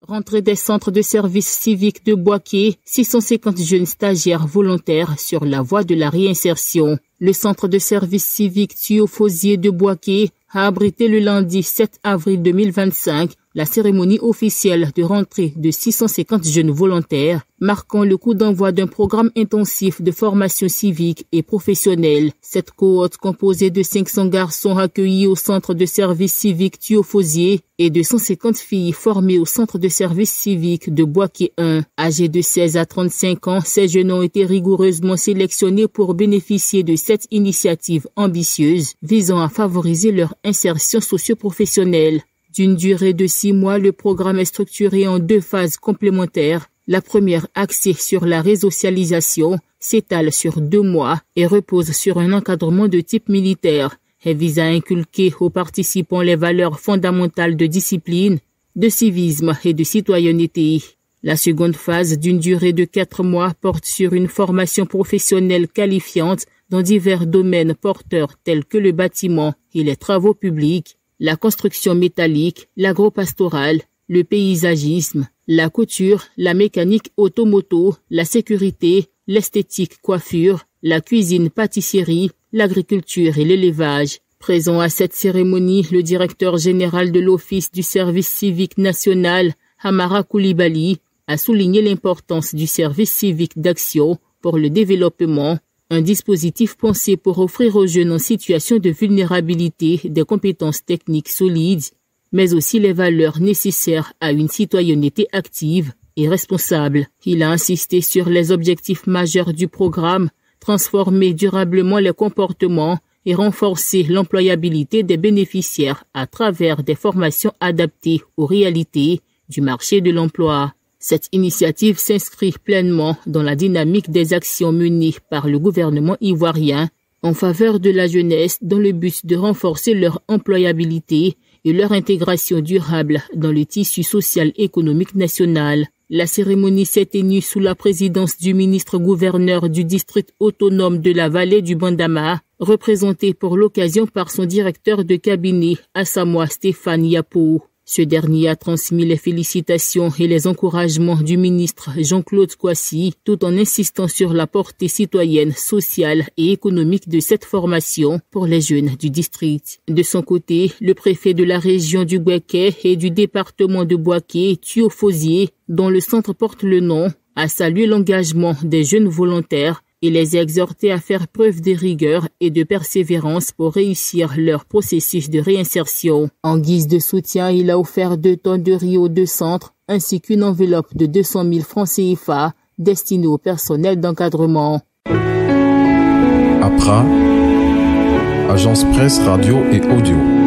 Rentrée des centres de services civiques de Boaké, 650 jeunes stagiaires volontaires sur la voie de la réinsertion. Le centre de services civiques Thiophozier de Boaké a abrité le lundi 7 avril 2025 la cérémonie officielle de rentrée de 650 jeunes volontaires, marquant le coup d'envoi d'un programme intensif de formation civique et professionnelle. Cette cohorte composée de 500 garçons accueillis au centre de service civique Thiophozier et de 150 filles formées au centre de service civique de Boaké 1. Âgés de 16 à 35 ans, ces jeunes ont été rigoureusement sélectionnés pour bénéficier de cette initiative ambitieuse visant à favoriser leur insertion socio-professionnelle. D'une durée de 6 mois, le programme est structuré en 2 phases complémentaires. La première, axée sur la résocialisation, s'étale sur 2 mois et repose sur un encadrement de type militaire. Elle vise à inculquer aux participants les valeurs fondamentales de discipline, de civisme et de citoyenneté. La seconde phase, d'une durée de 4 mois, porte sur une formation professionnelle qualifiante dans divers domaines porteurs tels que le bâtiment et les travaux publics, la construction métallique, l'agropastorale, le paysagisme, la couture, la mécanique automoto, la sécurité, l'esthétique coiffure, la cuisine pâtisserie, l'agriculture et l'élevage. Présent à cette cérémonie, le directeur général de l'Office du service civique national, Amara Koulibaly, a souligné l'importance du service civique d'action pour le développement, un dispositif pensé pour offrir aux jeunes en situation de vulnérabilité des compétences techniques solides, mais aussi les valeurs nécessaires à une citoyenneté active et responsable. Il a insisté sur les objectifs majeurs du programme, transformer durablement les comportements et renforcer l'employabilité des bénéficiaires à travers des formations adaptées aux réalités du marché de l'emploi. Cette initiative s'inscrit pleinement dans la dynamique des actions menées par le gouvernement ivoirien en faveur de la jeunesse dans le but de renforcer leur employabilité et leur intégration durable dans le tissu social-économique national. La cérémonie s'est tenue sous la présidence du ministre-gouverneur du district autonome de la vallée du Bandama, représenté pour l'occasion par son directeur de cabinet, Asamoah Stéphane Yapo. Ce dernier a transmis les félicitations et les encouragements du ministre Jean-Claude Kouassi, tout en insistant sur la portée citoyenne, sociale et économique de cette formation pour les jeunes du district. De son côté, le préfet de la région du Boaké et du département de Boaké, Thiophozier, dont le centre porte le nom, a salué l'engagement des jeunes volontaires et les a exhortés à faire preuve de rigueur et de persévérance pour réussir leur processus de réinsertion. En guise de soutien, il a offert 2 tonnes de riz aux 2 centres, ainsi qu'une enveloppe de 200 000 francs CFA destinée au personnel d'encadrement. APRA, Agence Presse Radio et Audio.